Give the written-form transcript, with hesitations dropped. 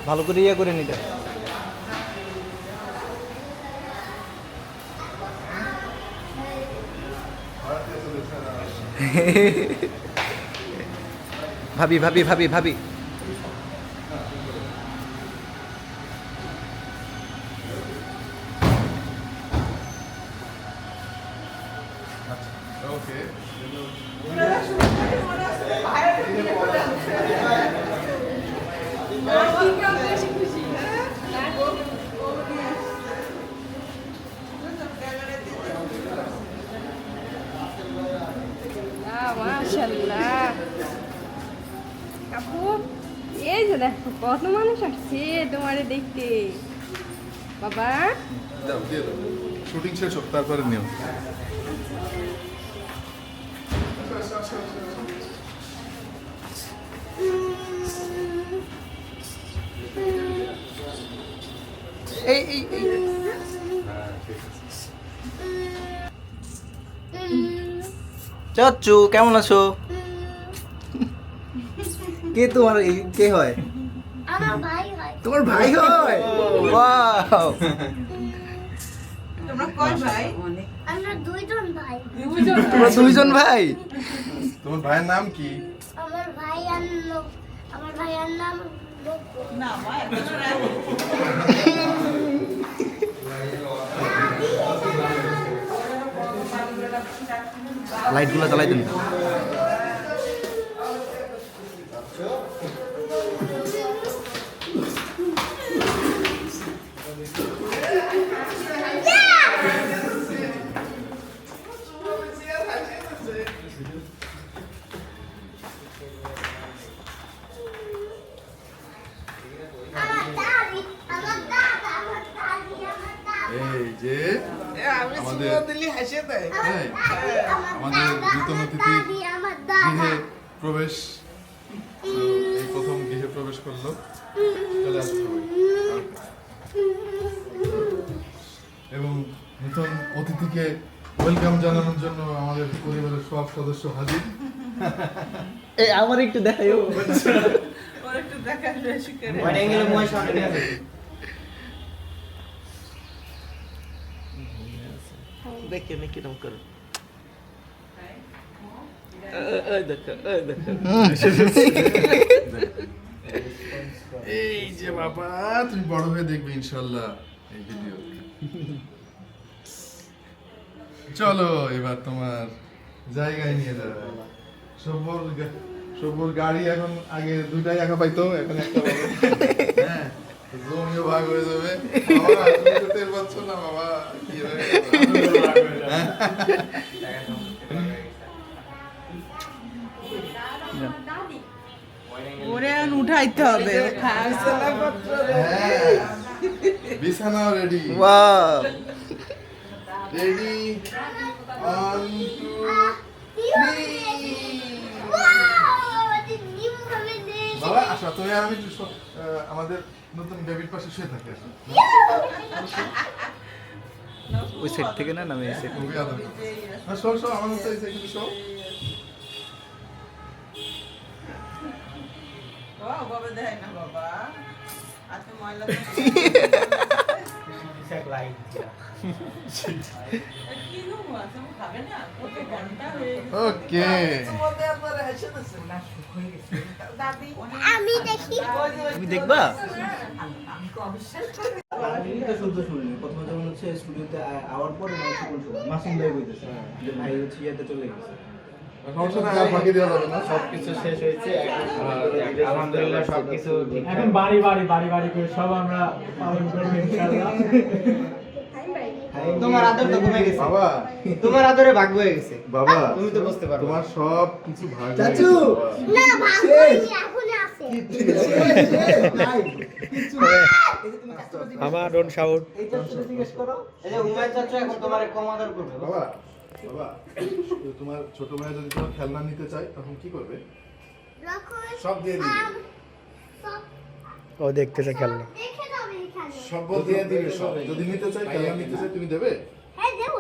ভালো করে ইয়ে করে নিতে। ভাবি ভাবি ভাবি ভাবি ওকে মাশাআল্লাহ আপু, এই যে দেখো কত মানুষ আসছে তোমারে দেখতে। বাবা দাও দিয়ে দাও, শুটিং শেষ হোক তারপরে নিও। এই এই এই চাচু কেমন আছো? কে তোমার কে হয়? আমার ভাই হয়। তোমার ভাই হয়? ওয়াও, তোমরা কয় ভাই? আমরা দুইজন ভাই। তোমরা দুইজন ভাই? তোমার ভাইয়ের নাম কি? আমার ভাইয়ের নাম লোকু। না মা, এখনো নাই। লাইটগুলো জ্বালাই দিন। এই যে আমি আমাদের সুন্দর দিলি হাসে দেয়। হ্যাঁ, আমাদের নূতন অতিথি গৃহে প্রবেশ, তো এই প্রথম গৃহে প্রবেশ করলো। চলে আসো সবাই। এবং নতুন অতিথিকে ওয়েলকাম জানানোর জন্য আমাদের পরিবারের সব সদস্য হাজির। এই আমার একটু দেখাইও। ওর একটু দেখার বেশি করে। ওই অ্যাঙ্গেলে মই সামনে আছে। দেখে নে কিরকম করে। এই যে বাবা, তুমি বড় হয়ে দেখবে ইনশাল্লাহ এই ভিডিও। চলো এবার তোমার জায়গায় নিয়ে যাবে। সব্বর গাড়ি এখন আগে দুইটাই একা পাইতো, এখন একটা পাবে। হ্যাঁ, জমিও ভাগ হয়ে যাবে। বাবা, তুমি তো টের পাচ্ছ না বাবা, কি হয়ে গেল? ওরে এখন উঠাইতে হবে। ও বিছানাপত্র হ্যাঁ, বিছানাও রেডি। ওয়াও, রেডি, 1 2 বাবা আসো, তুমি আর আমি একটু আমাদের নতুন বেবির পাশে শুয়ে থাকি। আসো, ওই সাইড থেকে না আমি এই সাইড। খুবই আদর। হ্যাঁ, শো শো, আমার মতো এসে কিন্তু শো। বাবা দেয় না বাবা। আজকে ময়লা কি গো আছে খাবে না? কত ঘন্টা হয়ে গেছে। ওকে, তোমাদের আপনারা হেসে দিচ্ছেন না, সুখ হয়ে গেছে। দাদি আমি দেখি। তুমি দেখবা? আমি তো অবিশ্বাস করি। আমি তো শুনতে শুনিনি। প্রথমে যখন হচ্ছে স্টুডিওতে আওয়ার পরে মাসুম ভাই বলতেছে যে ভাই হচ্ছে ইয়েতে চলে গেছে। সমস্যা নাই, আর ফাঁকি দেওয়া যাবে না। সবকিছু শেষ হয়েছে আলহামদুলিল্লাহ, সবকিছু এখন বাড়ি বাড়ি করে সব আমরা পালন করবো ইনশাআল্লাহ। হাই তোমার আদর তো কমে গেছে বাবা তোমার আদরে ভাগ হয়ে গেছে বাবা তুমি তো বুঝতে পারো তোমার সব কিছু ভাগ হয়ে চাচু! গেছে, বাবা। না ভাগ হয়নি, এখন আছে। মামা ডোন্ট শাউট। এই চাচুকে জিজ্ঞেস করো। এই যে হুমায়ুন চাচা এখন তোমার কম আদর করবে বাবা বাবা তোমার ছোট ভাই যদি তোমার খেলনা নিতে চায় তখন কি করবে? রাখো, সব দিয়ে দিবে সব ও দেখতেছে খেলনা। দেখে যাবে এখানে। সব দিয়ে দিবে সব যদি নিতে চায় খেলনা নিতে চায় তুমি দেবে? হ্যাঁ, দেবো।